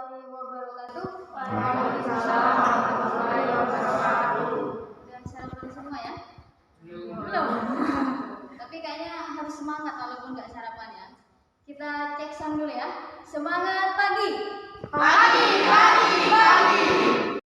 warahmatullahi wabarakatuh. Waalaikumsalam warahmatullahi wabarakatuh. Udah sarapan semua ya? Belum. Tapi kayaknya harus semangat walaupun nggak sarapan ya. Kita cek sound dulu ya. Semangat pagi. Pagi, pagi, pagi.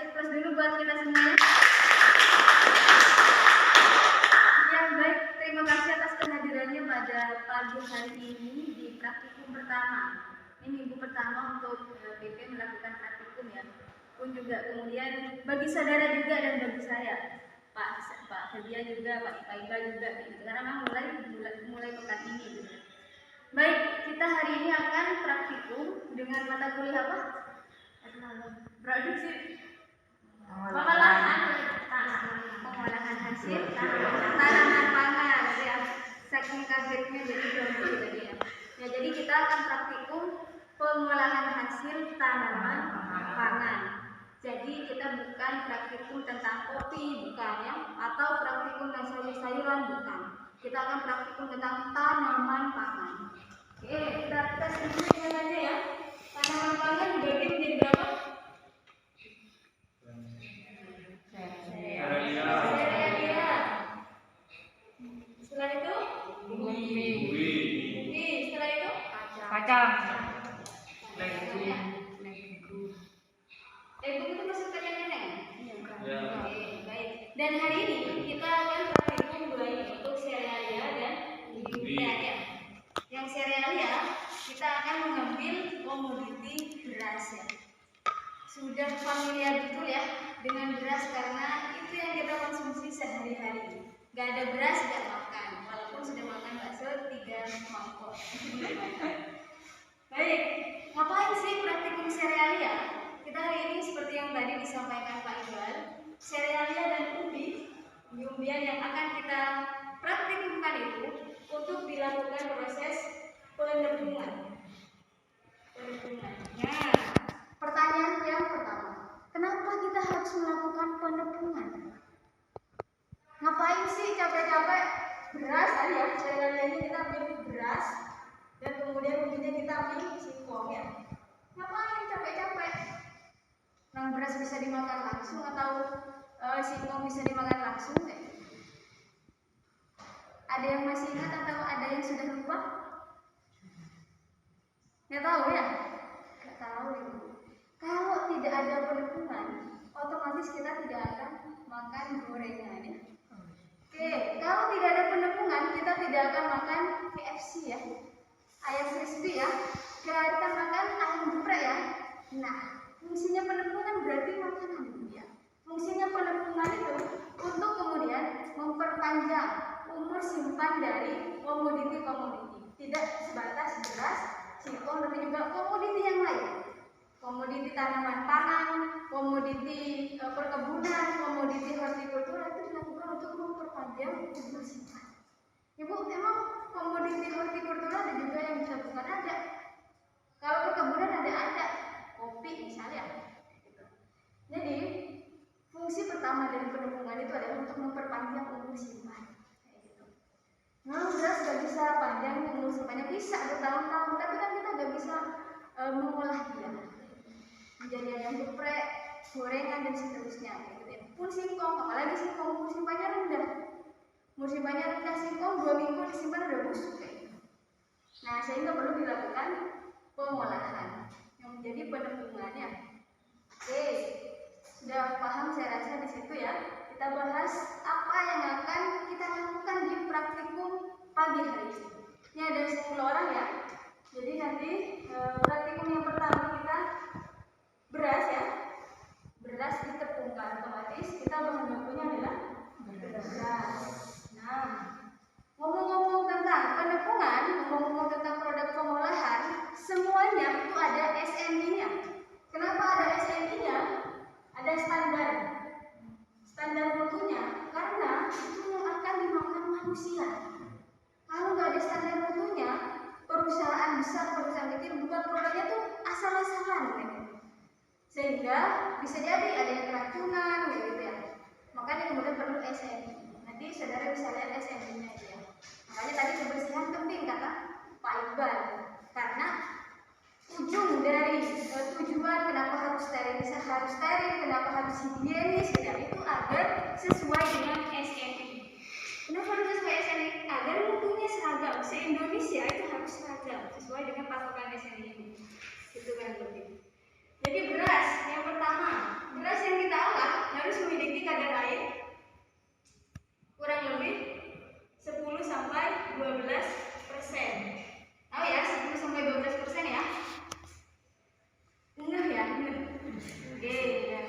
Terus dulu buat kita semua. Ya baik, terima kasih atas kehadirannya pada pagi hari ini di praktikum pertama. Ini minggu pertama untuk BP melakukan praktikum ya. Pun juga kemudian bagi saudara juga dan bagi saya, Pak Febian juga, Pak Iba juga, gitu. Karena memang mulai pekan ini. Gitu. Baik, kita hari ini akan praktikum dengan mata kuliah apa? Produksi pengolahan hasil tanaman pangan ya. Saking kagetnya jadi grogi tadi ya. Ya, jadi kita akan praktikum pengolahan hasil tanaman pangan. Jadi kita bukan praktikum tentang kopi, bukan ya, atau praktikum dan sayur-sayuran, bukan. Kita akan praktikum tentang tanaman pangan. Oke, kita tes dulu aja ya. Tanaman pangan dibagi menjadi berapa? Serealia. Setelah itu? Bumi. Setelah itu? Kacang. Legung itu masuk ke nenek? Iya. Oke, baik. Dan hari ini kita akan praktikum dua ini untuk serealia dan bumi ya. Yang serealia kita akan mengambil komoditi beras ya. Sudah familiar betul ya dengan beras karena itu yang kita konsumsi sehari-hari. Gak ada beras gak makan, walaupun sudah makan bakso 3 mangkok. Baik, ngapain sih praktikum serealia? Kita hari ini seperti yang tadi disampaikan Pak Iqbal, serealia dan umbi-umbian yang akan kita praktikumkan itu untuk dilakukan proses penepungan. Nah, pertanyaan yang pertama, kenapa kita harus melakukan penepungan? Ngapain sih capek-capek beras tadi ya? Serealianya kita ambil beras dan kemudian umbinya kita ambil singkong ya. Ngapain capek-capek? Yang beras bisa dimakan langsung atau singkong bisa dimakan langsung kayak gitu. Ada yang masih ingat atau ada yang sudah lupa? Nggak tahu ya? Nggak tahu ya. Kalau tidak ada penepungan, otomatis kita tidak akan makan gorengan ya. Oke, kalau tidak ada penepungan, kita tidak akan makan KFC ya, ayam crispy ya, kita akan makan ayam geprek ya. Nah, fungsinya penepungan berarti makanan ya. Fungsinya penepungan itu untuk kemudian memperpanjang umur simpan dari komoditi-komoditi. Tidak sebatas beras, singkong, tapi juga komoditi yang lain. Komoditi tanaman pangan, komoditi perkebunan, komoditi hortikultura itu dilakukan untuk memperpanjang umur simpan. Ibu, emang komoditi hortikultura ada juga yang bisa bukan ada. Kalau perkebunan ada kopi misalnya. Jadi fungsi pertama dari penepungan itu adalah untuk memperpanjang umur simpan. Nah, beras gak bisa panjang umur simpannya, bisa bertahun-tahun, tapi kan kita gak bisa mengolah dia menjadi ayam geprek, gorengan dan seterusnya. Gitu ya. Pun singkong, apalagi singkong umur simpannya rendah. Umur simpannya rendah singkong 2 minggu disimpan udah busuk kayak gitu. Nah, sehingga perlu dilakukan pengolahan yang menjadi penepungannya. Oke, sudah paham saya rasa di situ ya. Kita bahas apa yang akan kita lakukan di praktikum pagi hari ini. Ini ada 10 orang ya. Jadi nanti praktikum yang pertama kita beras ya. Beras ditepungkan, otomatis kita bahan bakunya adalah beras. Nah, ngomong-ngomong tentang penepungan, ngomong-ngomong tentang produk pengolahan, semuanya itu ada SNI-nya. Kenapa ada SNI-nya? Ada standar mutunya, karena itu yang akan dimakan manusia. Kalau nggak ada standar mutunya, perusahaan besar, perusahaan kecil buat produknya tuh asal-asalan gitu. Sehingga bisa jadi ada yang keracunan gitu ya. Makanya kemudian perlu SNI. Nanti saudara bisa lihat SNI-nya ya. Makanya tadi kebersihan penting kata Pak Iqbal, karena ujung dari tujuan itu agar sesuai dengan SNI. Kenapa harus sesuai SNI? Agar mutunya seragam. Se-Indonesia itu harus seragam sesuai dengan patokan SNI ini. Itu kan lebih. Jadi beras yang pertama, beras yang kita olah harus memiliki kadar air kurang lebih 10 sampai 12%. Tahu ya, 10 sampai 12% ya? Ngeh ya, ngeh. Oke, ya.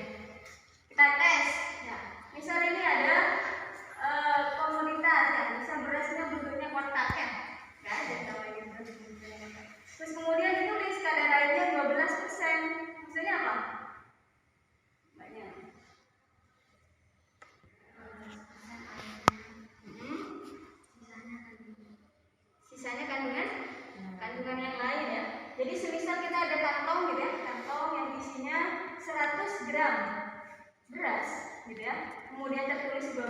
Kita tes. Nah, misal ini ada komoditas ya, bisa berasnya bentuknya kotak ya. Nggak ada namanya beras bentuknya kotak. Terus kemudian ditulis kadar airnya 12%. Maksudnya apa? Banyak. Sisanya kandungan yang lain ya. Jadi semisal kita ada kantong gitu ya, kantong yang isinya 100 gram beras gitu ya. Kemudian tertulis 12%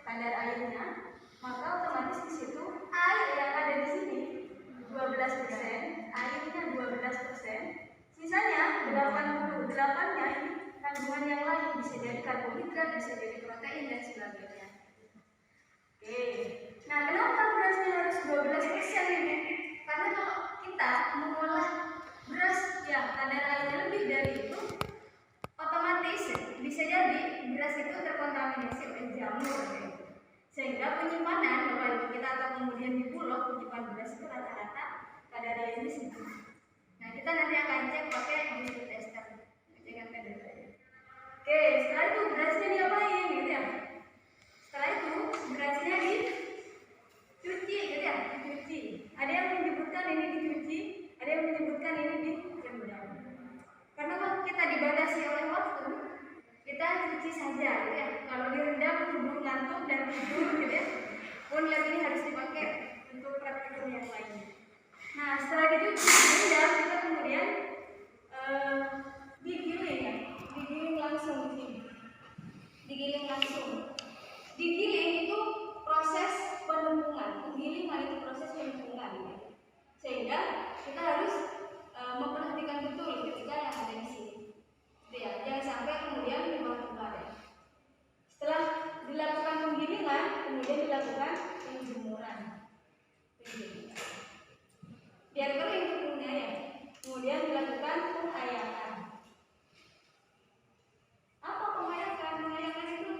kadar airnya, maka otomatis di situ air yang ada di sini 12%, airnya 12%, sisanya 88-nya ini kandungan yang lain, bisa jadi karbohidrat, bisa jadi protein dan sebagainya. Oke. Nah, kenapa berasnya harus 12% ini? Karena kalau kita mengolah beras yang kadar airnya lebih dari itu, otomatis bisa jadi beras itu terkontaminasi oleh jamur, sehingga penyimpanan Bapak Ibu kita atau kemudian di Bulog menyimpan beras itu rata-rata kadar airnya sedikit. Nah, kita nanti akan cek pakai digital tester, ngecek kadar air. Oke, setelah itu berasnya diapain gitu ya? Setelah itu berasnya dicuci gitu ya, dicuci. Ada yang menyebutkan ini dicuci, ada yang menyebutkan ini direndam. Karena kalau kita dibatasi oleh waktu, kita cuci saja gitu ya. Kalau direndam keburu ngantuk dan tidur gitu ya. Pun lagi ini harus dipakai untuk praktikum yang lainnya. Nah, setelah dicuci, direndam, kita kemudian digiling ya. Digiling langsung di sini. Digiling langsung. Digiling itu proses penempungan. Penggilingan itu proses penempungan ya. Sehingga kita harus memperhatikan betul ketika yang ada di sini. Ya, jangan sampai kemudian dibuang-buang ya. Setelah dilakukan penggilingan, kemudian dilakukan penjemuran. Biar kering tepungnya ya. Kemudian dilakukan pengayakan. Apa pengayakan? Pengayakan itu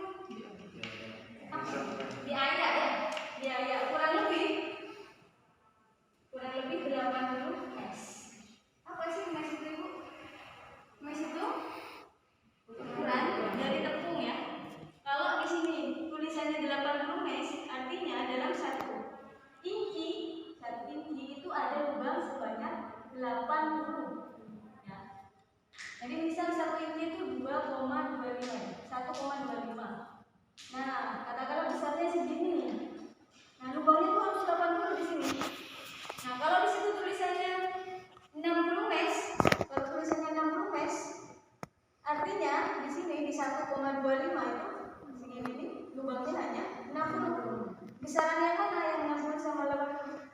apa? Diayak ya. Diayak kurang lebih 80 mes. Apa sih mes itu, Ibu? Mes itu ukuran dari tepung ya. Kalau di sini tulisannya 80 mes, artinya dalam 1 inci itu ada lubang sebanyak 80 ya. Jadi misal 1 inci itu 2,25, 1,25. Nah, katakanlah besarnya segini. Nah, lubangnya itu harus 80 di sini. Nah, kalau di situ tulisannya 60 mes, kalau tulisannya 60 mes, artinya di sini di 1,25 itu segini nih, lubangnya hanya 60. Besaran yang mana yang 60 sama 80?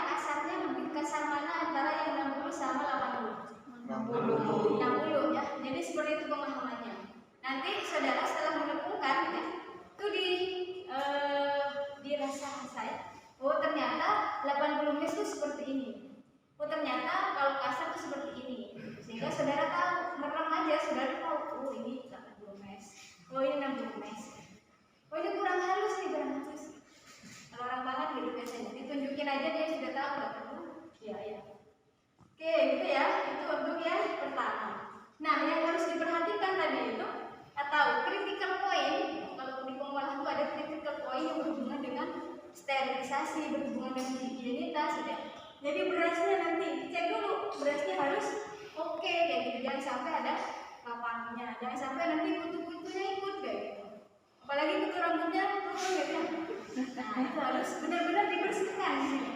Kasarnya lebih kasar mana antara yang 60 sama 80? 60 ya. Jadi seperti itu pemahamannya. Nanti saudara setelah menepungkan ya, itu dirasa-rasa ya. Oh, ternyata 80 mes itu seperti ini. Oh, ternyata kalau kasar itu seperti ini. Sehingga saudara tahu, merem aja saudara tahu, oh ini 80 mes. Oh, ini 60 mes. Oh, ini kurang halus nih, kurang halus. Kalau orang banget gitu biasanya, ditunjukin aja dia sudah tahu. Iya, iya. Oke, gitu ya. Itu untuk yang pertama. Nah, yang harus diperhatikan tadi itu atau critical point, kalau di pengolahan itu ada critical point yang berhubungan dengan sterilisasi, berhubungan dengan higienitas ya. Jadi berasnya nanti dicek dulu, berasnya harus oke kayak gitu. Jangan sampai ada lapangannya, jangan sampai nanti kutu-kutunya ikut kayak gitu. Apalagi kutu rambutnya turun gitu ya. Nah, itu harus benar-benar dibersihkan di sini.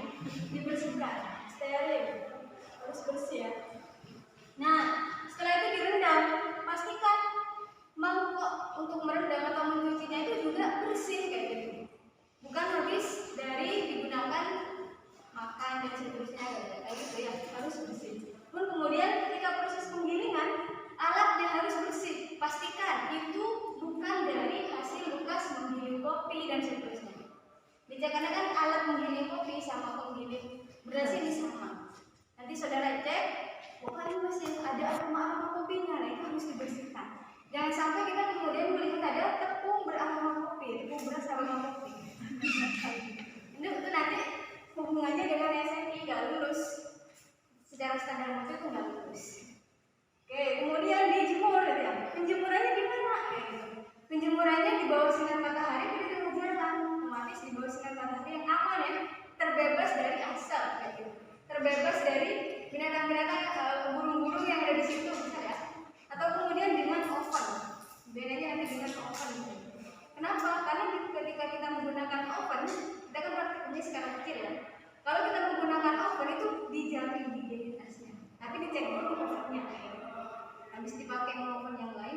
Dibersihkan, steril, harus bersih ya. Nah, setelah itu direndam, pastikan mangkok untuk merendam atau mencucinya itu juga bersih kayak gitu. Bukan habis dari digunakan makan dan seterusnya kayak gitu ya, harus bersih. Kemudian ketika proses penggilingan dijemur ya. Penjemurannya di mana? Penjemurannya di bawah sinar matahari di tengah jalan, otomatis di bawah sinar matahari yang aman ya, terbebas dari asap kayak gitu. Terbebas dari binatang-binatang burung-burung yang ada di situ bisa ya. Atau kemudian dengan oven. Bedanya nanti dengan oven. Kenapa? Karena ketika kita menggunakan oven, kita kan praktiknya sekarang kecil ya. Kalau kita menggunakan oven itu dijamin higienitasnya. Tapi dicek dulu ovennya. Habis dipakai oven yang lain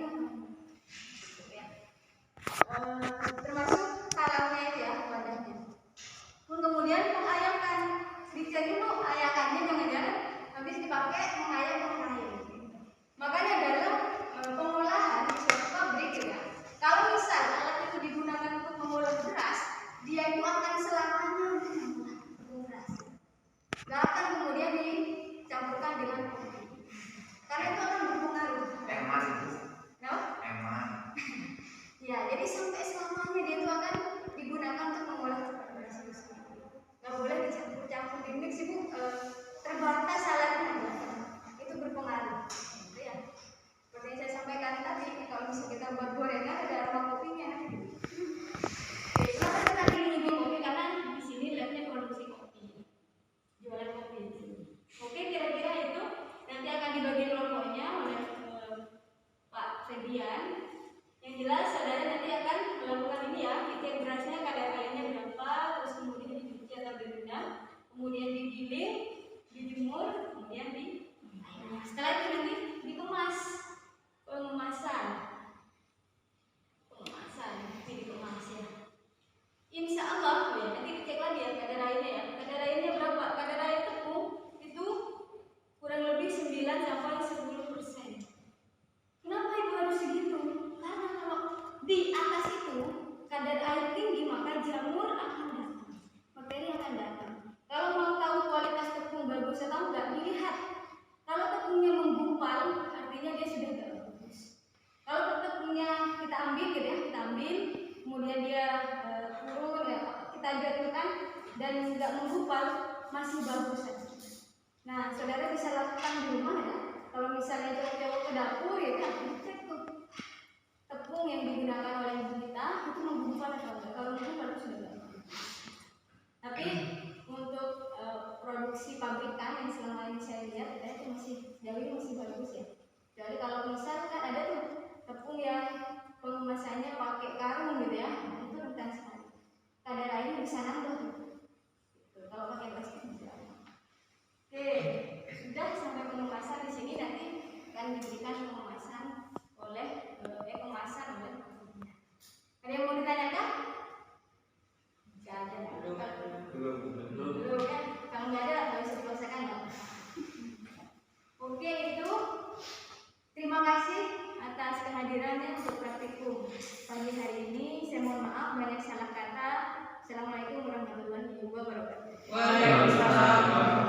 ya. Termasuk tarawnya itu ya wadahnya. Kemudian mengayakan, dicek dulu ayakannya jangan-jangan habis dipakai mengayakkan air. Makanya dalam pengolahan di suatu pabrik ya, kalau misal alat itu digunakan untuk mengolah beras, dia itu akan selamanya mengolah beras. Gak akan kemudian dicampurkan dengan kopi, karena itu akan berpengaruh. Emas itu. No? Emas. Ya, jadi sampai selamanya dia itu akan digunakan untuk mengolah beras itu sendiri. Gak boleh dicampur-campur di mix itu terbatas alatnya, itu berpengaruh. Gitu ya. Seperti yang saya sampaikan tadi, kalau misalnya kita buat gorengan ada aroma kopinya. Kenapa kita ingin jual kopi? Karena di sini labnya produksi kopi, jualan kopi di sini. Oke, kira-kira itu nanti akan dibagi kelompoknya oleh Pak Febian. Yang jelas saudara nanti akan melakukan ini ya, dicek berasnya kadar airnya berapa, terus kemudian dicuci atau direndam, kemudian digiling, dijemur, kemudian setelah itu nanti dikemas. Pengemasan, jadi dikemas ya. Insya Allah ya, nanti dicek lagi ya kadar airnya ya. Kadar airnya berapa? Kadar air tepung itu kurang lebih 9 sampai 10%. Kenapa ibu harus segitu? Karena kalau di atas itu kadar air tinggi maka jamur akan datang, bakteri akan datang. Kalau mau tahu kualitas tepung bagus atau enggak, dilihat. Kalau tepungnya menggumpal, artinya dia sudah tidak bagus. Kalau tepungnya kita ambil, kemudian dia turun, ya, kita jatuhkan dan tidak menggumpal, masih bagus saja. Nah, saudara bisa lakukan di rumah ya. Kalau misalnya cowok-cowok ke dapur ya kan, cek tuh tepung yang digunakan oleh ibu kita itu menggumpal atau enggak. Kalau menggumpal itu sudah bagus. Tapi untuk produksi pabrikan yang selama ini saya lihat itu masih jauh ini masih bagus ya. Jadi kalau misal kan ada tuh tepung yang pengemasannya pakai karung gitu ya, itu rentan sekali. Kadar airnya bisa nambah gitu. Kalau pakai plastik bisa. Oke, sudah sampai pengemasan di sini nanti akan diberikan pengemasan oleh pengemasan oleh pabriknya. Ada yang mau ditanyakan? Tidak ada. Belum kan? Kalau nggak ada, nggak bisa dipaksakan dong. Oke, itu terima kasih atas kehadirannya untuk praktikum pagi hari ini. Saya mohon maaf banyak salah kata. Assalamualaikum warahmatullahi wabarakatuh. Waalaikumsalam.